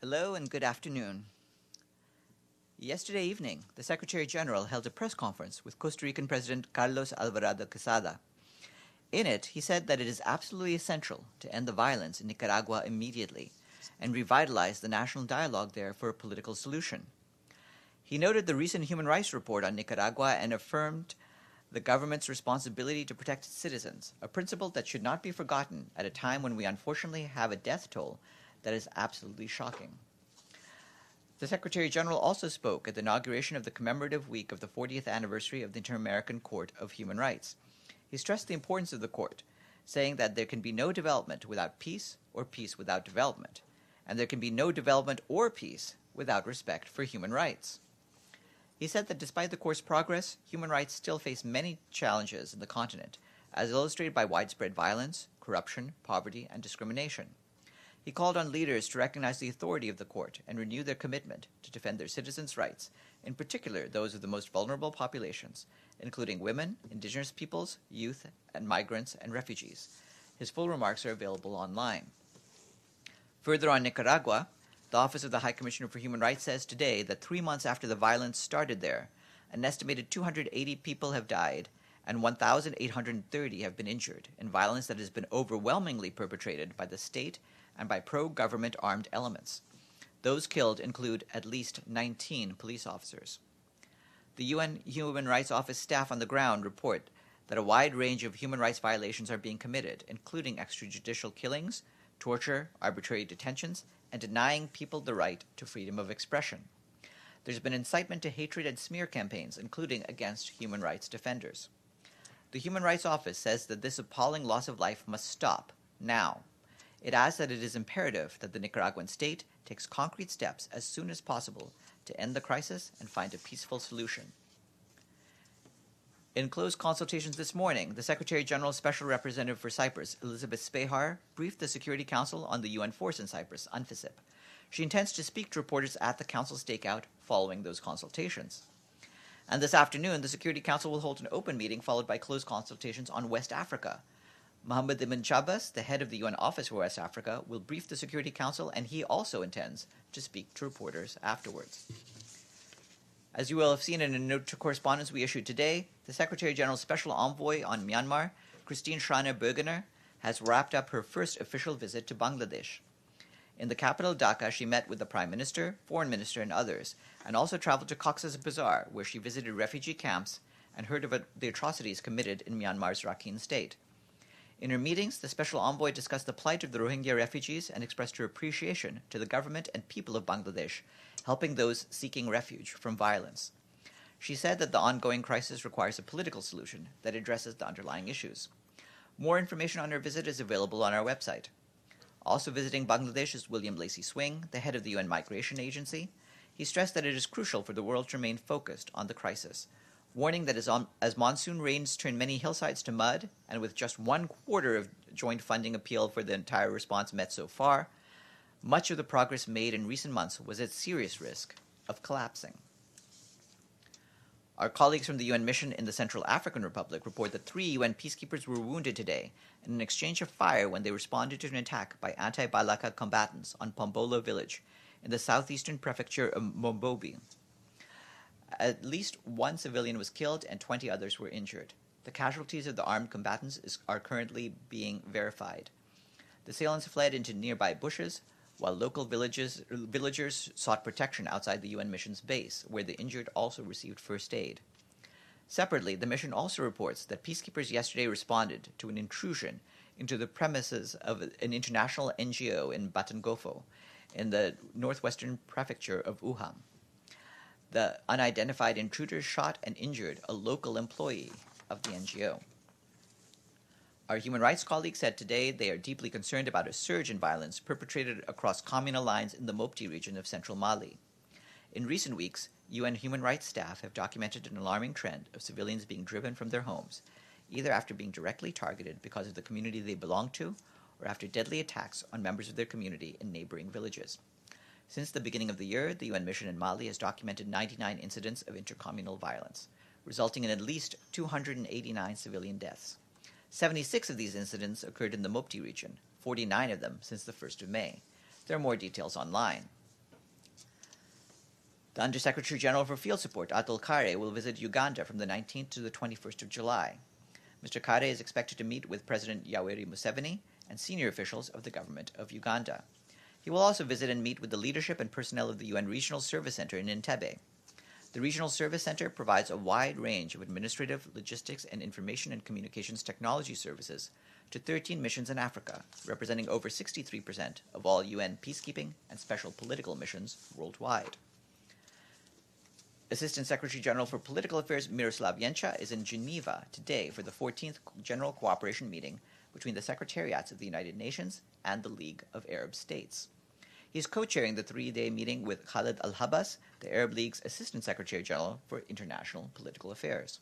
Hello and good afternoon. Yesterday evening, the Secretary General held a press conference with Costa Rican President Carlos Alvarado Quesada. In it, he said that it is absolutely essential to end the violence in Nicaragua immediately and revitalize the national dialogue there for a political solution. He noted the recent human rights report on Nicaragua and affirmed the government's responsibility to protect its citizens, a principle that should not be forgotten at a time when we unfortunately have a death toll that is absolutely shocking. The Secretary General also spoke at the inauguration of the commemorative week of the 40th anniversary of the Inter-American Court of Human Rights. He stressed the importance of the court, saying that there can be no development without peace or peace without development, and there can be no development or peace without respect for human rights. He said that despite the court's progress, human rights still face many challenges in the continent, as illustrated by widespread violence, corruption, poverty, and discrimination. He called on leaders to recognize the authority of the court and renew their commitment to defend their citizens' rights, in particular those of the most vulnerable populations, including women, indigenous peoples, youth, and migrants and refugees. His full remarks are available online. Further on Nicaragua, the Office of the High Commissioner for Human Rights says today that 3 months after the violence started there, an estimated 280 people have died and 1,830 have been injured in violence that has been overwhelmingly perpetrated by the state and by pro-government armed elements. Those killed include at least 19 police officers. The UN Human Rights Office staff on the ground report that a wide range of human rights violations are being committed, including extrajudicial killings, torture, arbitrary detentions, and denying people the right to freedom of expression. There's been incitement to hatred and smear campaigns, including against human rights defenders. The Human Rights Office says that this appalling loss of life must stop now. It adds that it is imperative that the Nicaraguan state takes concrete steps as soon as possible to end the crisis and find a peaceful solution. In closed consultations this morning, the Secretary General's Special Representative for Cyprus, Elizabeth Spehar, briefed the Security Council on the UN force in Cyprus, UNFICYP. She intends to speak to reporters at the Council stakeout following those consultations. And this afternoon, the Security Council will hold an open meeting followed by closed consultations on West Africa. Mohammed Ibn Chabas, the head of the UN Office for West Africa, will brief the Security Council, and he also intends to speak to reporters afterwards. As you will have seen in a note to correspondence we issued today, the Secretary General's Special Envoy on Myanmar, Christine Schreiner-Bergener, has wrapped up her first official visit to Bangladesh. In the capital, Dhaka, she met with the Prime Minister, Foreign Minister, and others, and also traveled to Cox's Bazar, where she visited refugee camps and heard of the atrocities committed in Myanmar's Rakhine state. In her meetings, the Special Envoy discussed the plight of the Rohingya refugees and expressed her appreciation to the government and people of Bangladesh, helping those seeking refuge from violence. She said that the ongoing crisis requires a political solution that addresses the underlying issues. More information on her visit is available on our website. Also visiting Bangladesh is William Lacey Swing, the head of the UN Migration Agency. He stressed that it is crucial for the world to remain focused on the crisis, warning that as monsoon rains turn many hillsides to mud, and with just 1/4 of joint funding appeal for the entire response met so far, much of the progress made in recent months was at serious risk of collapsing. Our colleagues from the UN mission in the Central African Republic report that 3 UN peacekeepers were wounded today in an exchange of fire when they responded to an attack by anti-Balaka combatants on Pombola village in the southeastern prefecture of Mombobi. At least 1 civilian was killed and 20 others were injured. The casualties of the armed combatants are currently being verified. The assailants fled into nearby bushes, while local villagers sought protection outside the UN mission's base, where the injured also received first aid. Separately, the mission also reports that peacekeepers yesterday responded to an intrusion into the premises of an international NGO in Batangofo, in the northwestern prefecture of Wuhan. The unidentified intruders shot and injured a local employee of the NGO. Our human rights colleagues said today they are deeply concerned about a surge in violence perpetrated across communal lines in the Mopti region of central Mali. In recent weeks, UN human rights staff have documented an alarming trend of civilians being driven from their homes, either after being directly targeted because of the community they belong to, or after deadly attacks on members of their community in neighboring villages. Since the beginning of the year, the UN mission in Mali has documented 99 incidents of intercommunal violence, resulting in at least 289 civilian deaths. 76 of these incidents occurred in the Mopti region, 49 of them since the 1st of May. There are more details online. The Undersecretary General for Field Support, Atul Khare, will visit Uganda from the 19th to the 21st of July. Mr. Khare is expected to meet with President Yoweri Museveni and senior officials of the government of Uganda. He will also visit and meet with the leadership and personnel of the UN Regional Service Center in Entebbe. The Regional Service Center provides a wide range of administrative, logistics, and information and communications technology services to 13 missions in Africa, representing over 63% of all UN peacekeeping and special political missions worldwide. Assistant Secretary General for Political Affairs Miroslav Yencha is in Geneva today for the 14th General Cooperation Meeting between the Secretariats of the United Nations and the League of Arab States. He is co-chairing the three-day meeting with Khalid Al-Habas, the Arab League's Assistant Secretary General for International Political Affairs.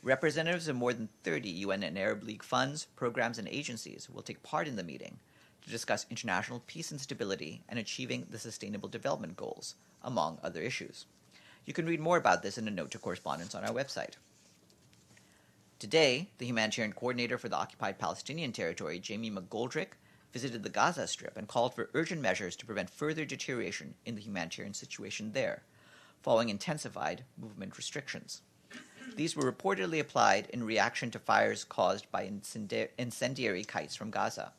Representatives of more than 30 UN and Arab League funds, programs, and agencies will take part in the meeting to discuss international peace and stability and achieving the Sustainable Development Goals, among other issues. You can read more about this in a note to correspondence on our website. Today, the humanitarian coordinator for the occupied Palestinian territory, Jamie McGoldrick, visited the Gaza Strip and called for urgent measures to prevent further deterioration in the humanitarian situation there, following intensified movement restrictions. These were reportedly applied in reaction to fires caused by incendiary kites from Gaza.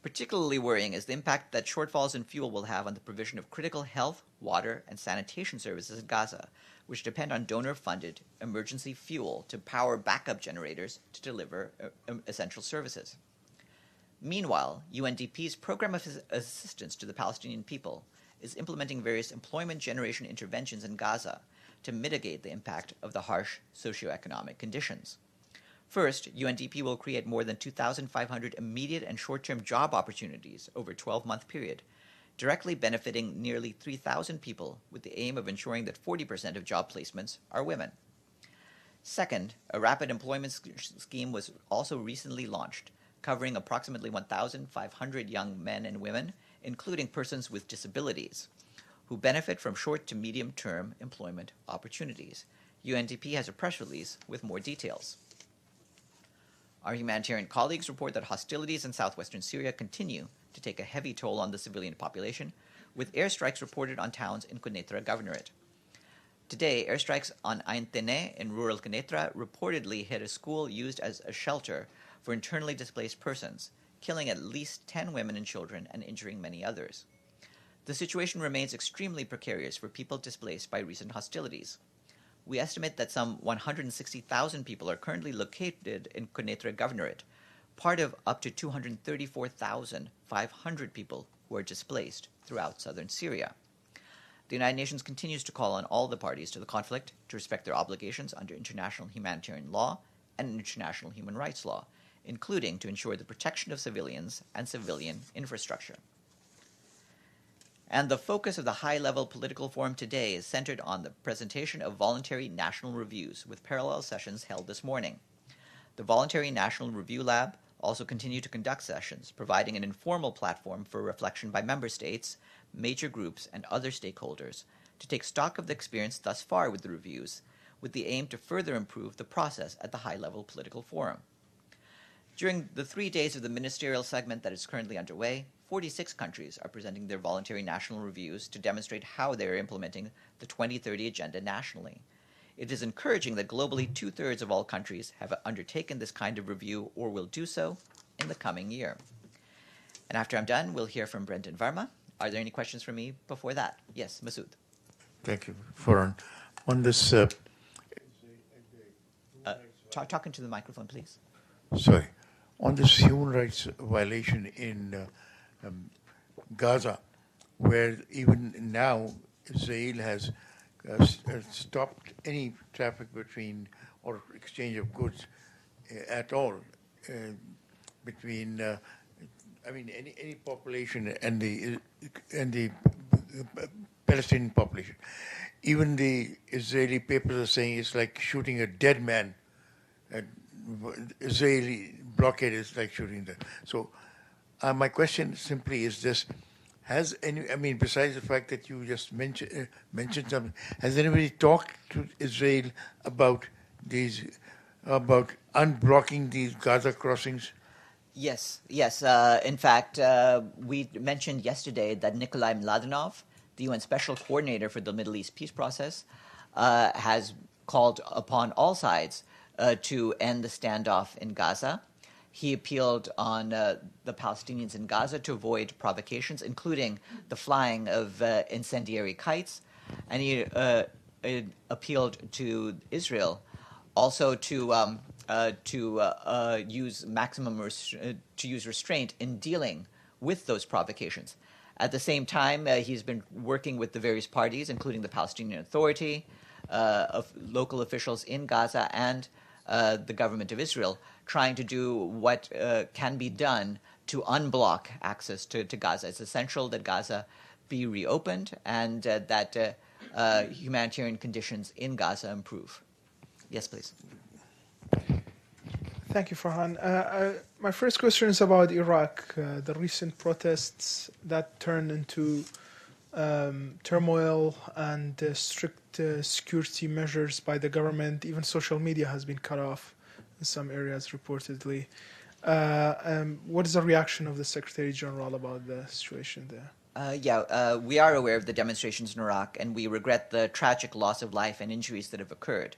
Particularly worrying is the impact that shortfalls in fuel will have on the provision of critical health, water, and sanitation services in Gaza, which depend on donor-funded emergency fuel to power backup generators to deliver essential services. Meanwhile, UNDP's Program of Assistance to the Palestinian People is implementing various employment generation interventions in Gaza to mitigate the impact of the harsh socioeconomic conditions. First, UNDP will create more than 2,500 immediate and short-term job opportunities over a 12-month period, directly benefiting nearly 3,000 people with the aim of ensuring that 40% of job placements are women. Second, a rapid employment scheme was also recently launched, covering approximately 1,500 young men and women, including persons with disabilities, who benefit from short to medium-term employment opportunities. UNDP has a press release with more details. Our humanitarian colleagues report that hostilities in southwestern Syria continue to take a heavy toll on the civilian population, with airstrikes reported on towns in Quneitra Governorate. Today, airstrikes on Ain Tene in rural Quneitra reportedly hit a school used as a shelter for internally displaced persons, killing at least 10 women and children and injuring many others. The situation remains extremely precarious for people displaced by recent hostilities. We estimate that some 160,000 people are currently located in Quneitra Governorate, part of up to 234,500 people who are displaced throughout southern Syria. The United Nations continues to call on all the parties to the conflict to respect their obligations under international humanitarian law and international human rights law, including to ensure the protection of civilians and civilian infrastructure. And the focus of the high-level political forum today is centered on the presentation of voluntary national reviews, with parallel sessions held this morning. The Voluntary National Review Lab also continued to conduct sessions, providing an informal platform for reflection by member states, major groups, and other stakeholders to take stock of the experience thus far with the reviews, with the aim to further improve the process at the high-level political forum. During the 3 days of the ministerial segment that is currently underway, 46 countries are presenting their voluntary national reviews to demonstrate how they are implementing the 2030 Agenda nationally. It is encouraging that globally 2/3 of all countries have undertaken this kind of review or will do so in the coming year. And after I'm done, we'll hear from Brendan Varma. Are there any questions for me before that? Yes, Masood. Thank you, Farhan. On this... talk into the microphone, please. Sorry. On this human rights violation in Gaza, where even now Israel has stopped any traffic between or exchange of goods at all between, any population and the Palestinian population. Even the Israeli papers are saying it's like shooting a dead man. Israeli blockade is like shooting them. So my question simply is this: besides the fact that you just mentioned something, has anybody talked to Israel about unblocking these Gaza crossings? Yes. In fact, we mentioned yesterday that Nikolai Mladenov, the UN Special Coordinator for the Middle East Peace Process, has called upon all sides to end the standoff in Gaza. He appealed on the Palestinians in Gaza to avoid provocations, including the flying of incendiary kites, and he appealed to Israel also to use restraint in dealing with those provocations. At the same time, he's been working with the various parties, including the Palestinian Authority, of local officials in Gaza, and the government of Israel, trying to do what can be done to unblock access to Gaza. It's essential that Gaza be reopened and that humanitarian conditions in Gaza improve. Yes, please. Thank you, Farhan. My first question is about Iraq. The recent protests that turned into turmoil and strict security measures by the government. Even social media has been cut off in some areas, reportedly. What is the reaction of the Secretary General about the situation there? We are aware of the demonstrations in Iraq, and we regret the tragic loss of life and injuries that have occurred.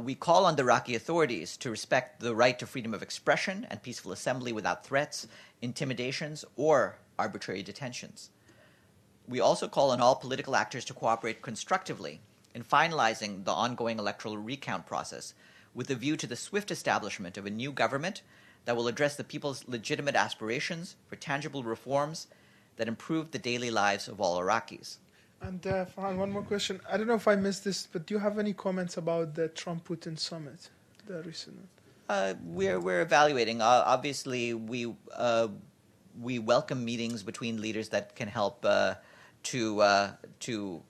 We call on the Iraqi authorities to respect the right to freedom of expression and peaceful assembly without threats, intimidations, or arbitrary detentions. We also call on all political actors to cooperate constructively in finalizing the ongoing electoral recount process with a view to the swift establishment of a new government that will address the people's legitimate aspirations for tangible reforms that improve the daily lives of all Iraqis. And Farhan, one more question. I don't know if I missed this, but do you have any comments about the Trump-Putin summit, the recent one? We're evaluating. Obviously, we welcome meetings between leaders that can help to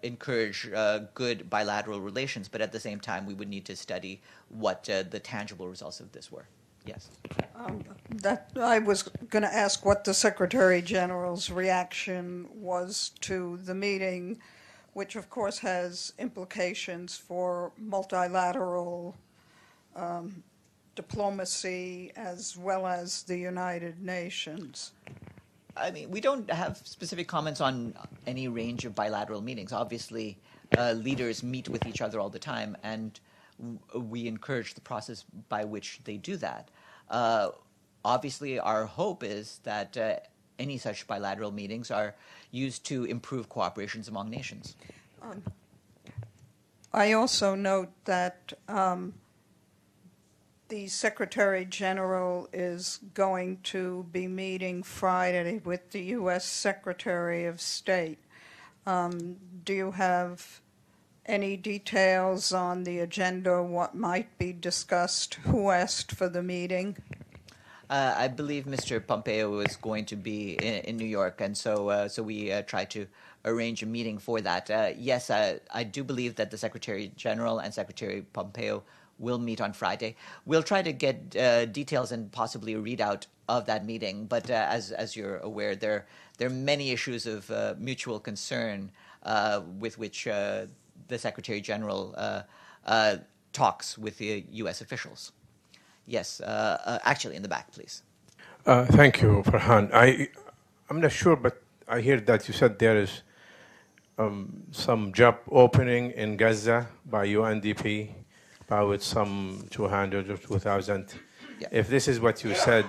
encourage good bilateral relations, but at the same time, we would need to study what the tangible results of this were. Yes. That I was going to ask what the Secretary General's reaction was to the meeting, which of course has implications for multilateral diplomacy as well as the United Nations. I mean, we don't have specific comments on any range of bilateral meetings. Obviously, leaders meet with each other all the time, and we encourage the process by which they do that. Obviously, our hope is that any such bilateral meetings are used to improve cooperations among nations. I also note that the Secretary General is going to be meeting Friday with the U.S. Secretary of State. Do you have any details on the agenda, what might be discussed, who asked for the meeting? I believe Mr. Pompeo is going to be in New York, and so we try to arrange a meeting for that. Yes, I do believe that the Secretary General and Secretary Pompeo will meet on Friday. We'll try to get details and possibly a readout of that meeting, but as you're aware, there are many issues of mutual concern with which the Secretary General talks with the U.S. officials. Yes, actually, in the back, please. Thank you, Farhan. I'm not sure, but I hear that you said there is some job opening in Gaza by UNDP, about some 200 or 2,000. Yeah. If this is what you said,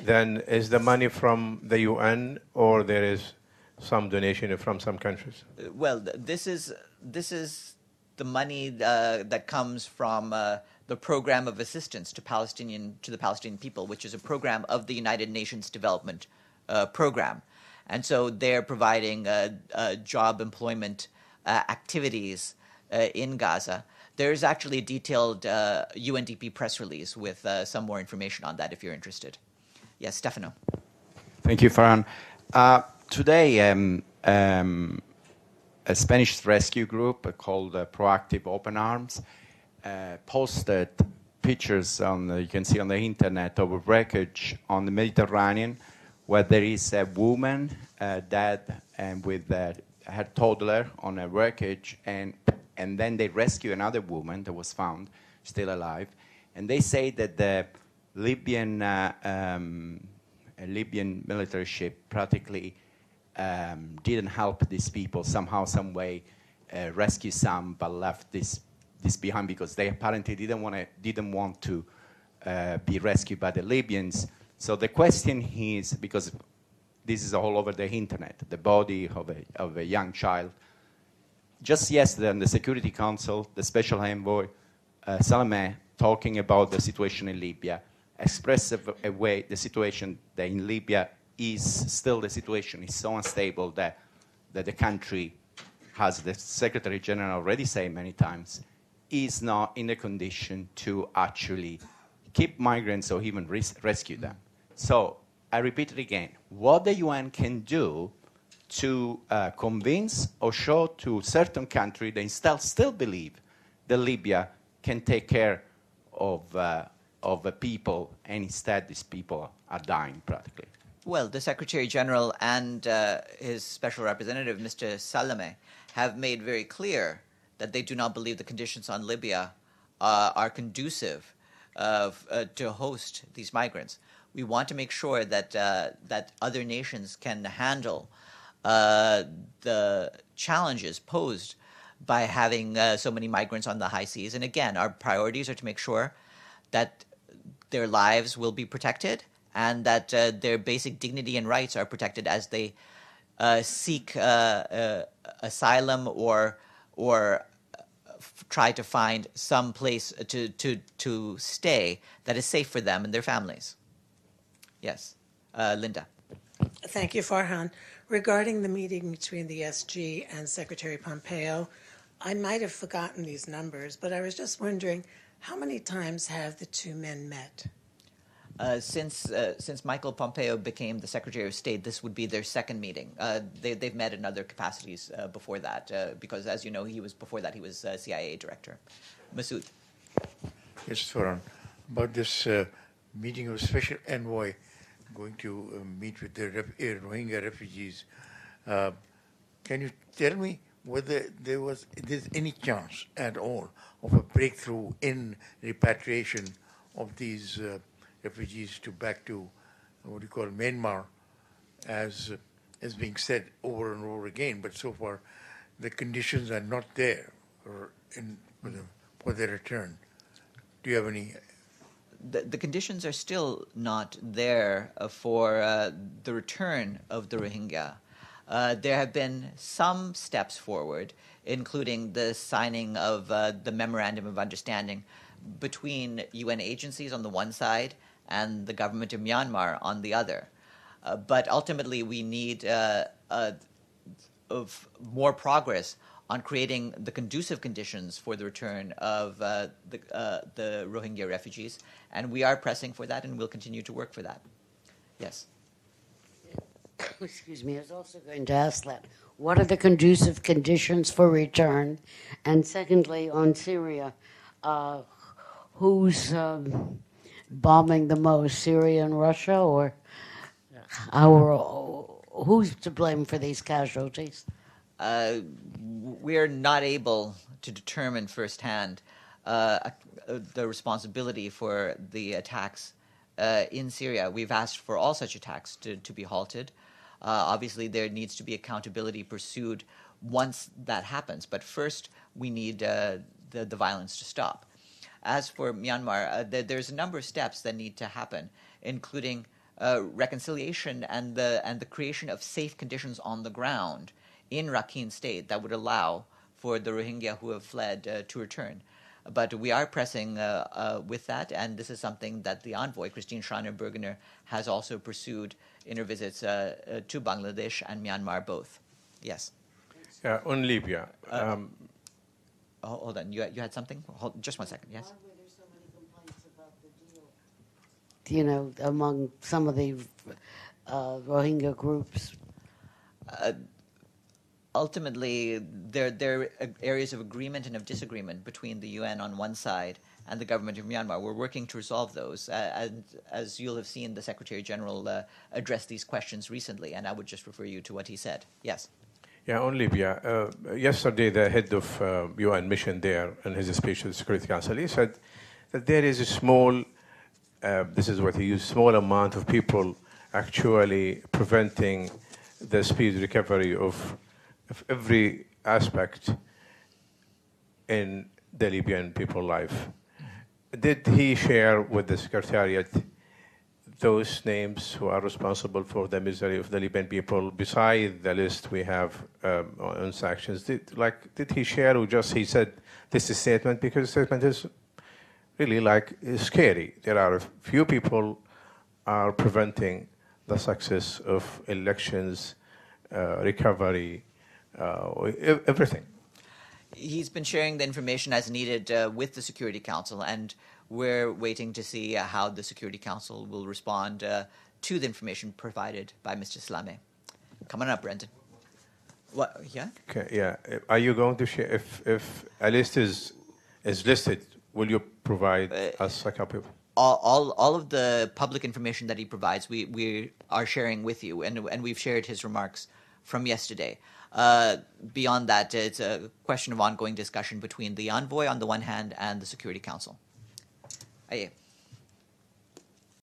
then is the money from the UN or there is some donation from some countries? Well, this is the money that comes from the Program of Assistance to the Palestinian people, which is a program of the United Nations Development Program. And so they're providing job employment activities in Gaza. There's actually a detailed UNDP press release with some more information on that if you're interested. Yes, Stefano. Thank you, Farhan. Today, a Spanish rescue group called Proactive Open Arms posted pictures you can see on the internet of a wreckage on the Mediterranean where there is a woman dead and with her toddler on a wreckage, and then they rescue another woman that was found still alive, and they say that the Libyan military ship practically didn't help these people somehow, some way, rescue some, but left this behind because they apparently didn't want to be rescued by the Libyans. So the question is, because this is all over the internet, the body of a young child. Just yesterday in the Security Council, the Special Envoy, Salameh, talking about the situation in Libya, expressed a way the situation that in Libya is still the situation is so unstable that the country, as the Secretary General already said many times, is not in a condition to actually keep migrants or even rescue them. So I repeat it again, what the UN can do to convince or show to certain countries that still believe that Libya can take care of the people, and instead these people are dying practically. Well, the Secretary General and his Special Representative, Mr. Salameh, have made very clear that they do not believe the conditions on Libya are conducive to host these migrants. We want to make sure that that other nations can handle the challenges posed by having so many migrants on the high seas. And again, our priorities are to make sure that their lives will be protected and that their basic dignity and rights are protected as they seek asylum or try to find some place to stay that is safe for them and their families. Yes, Linda. Thank you, Farhan. Regarding the meeting between the SG and Secretary Pompeo, I might have forgotten these numbers, but I was just wondering, how many times have the two men met? Since Michael Pompeo became the Secretary of State, this would be their second meeting. They've met in other capacities before that, because, as you know, before that he was CIA director. Masood. Yes, Farhan. About this meeting of Special Envoy going to meet with the Rohingya refugees, can you tell me whether there's any chance at all of a breakthrough in repatriation of these refugees back to what you call Myanmar, as being said over and over again, but so far the conditions are not there for their return. Do you have any? The conditions are still not there for the return of the Rohingya. There have been some steps forward, including the signing of the Memorandum of Understanding between UN agencies on the one side and the government of Myanmar on the other. But ultimately, we need of more progress on creating the conducive conditions for the return of the Rohingya refugees. And we are pressing for that, and we'll continue to work for that. Yes. Excuse me, I was also going to ask that. What are the conducive conditions for return? And secondly, on Syria, who's bombing the most, Syria and Russia, or who's to blame for these casualties? We're not able to determine firsthand the responsibility for the attacks in Syria. We've asked for all such attacks to be halted. Obviously, there needs to be accountability pursued once that happens. But first, we need the violence to stop. As for Myanmar, there's a number of steps that need to happen, including reconciliation and the creation of safe conditions on the ground in Rakhine State that would allow for the Rohingya who have fled to return. But we are pressing with that, and this is something that the envoy, Christine Schreiner-Bergener, has also pursued in her visits to Bangladesh and Myanmar both. Yes. On Libya. Hold on, you had something? Just 1 second, yes? Why were there so many complaints about the deal? You know, among some of the Rohingya groups? Ultimately, there are areas of agreement and of disagreement between the UN on one side and the government of Myanmar. We're working to resolve those. And as you'll have seen, the Secretary General addressed these questions recently, and I would just refer you to what he said. Yes. Yeah, on Libya. Yesterday, the head of UN mission there in his speech to the Security Council, he said that there is a small, this is what he used, small amount of people actually preventing the speed recovery of every aspect in the Libyan people's life. Did he share with the Secretariat those names who are responsible for the misery of the Libyan people, beside the list we have on sanctions? Did he share, or just he said this is statement? Because the statement is really scary. There are a few people are preventing the success of elections, recovery, everything. He's been sharing the information as needed with the Security Council, and we're waiting to see how the Security Council will respond to the information provided by Mr. Salame. Come on up, Brendan. What? Yeah? Okay, yeah. Are you going to share, if a list is listed, will you provide us a copy of it? All of the public information that he provides, we are sharing with you, and we've shared his remarks from yesterday. Beyond that, it's a question of ongoing discussion between the envoy on the one hand and the Security Council. Aye.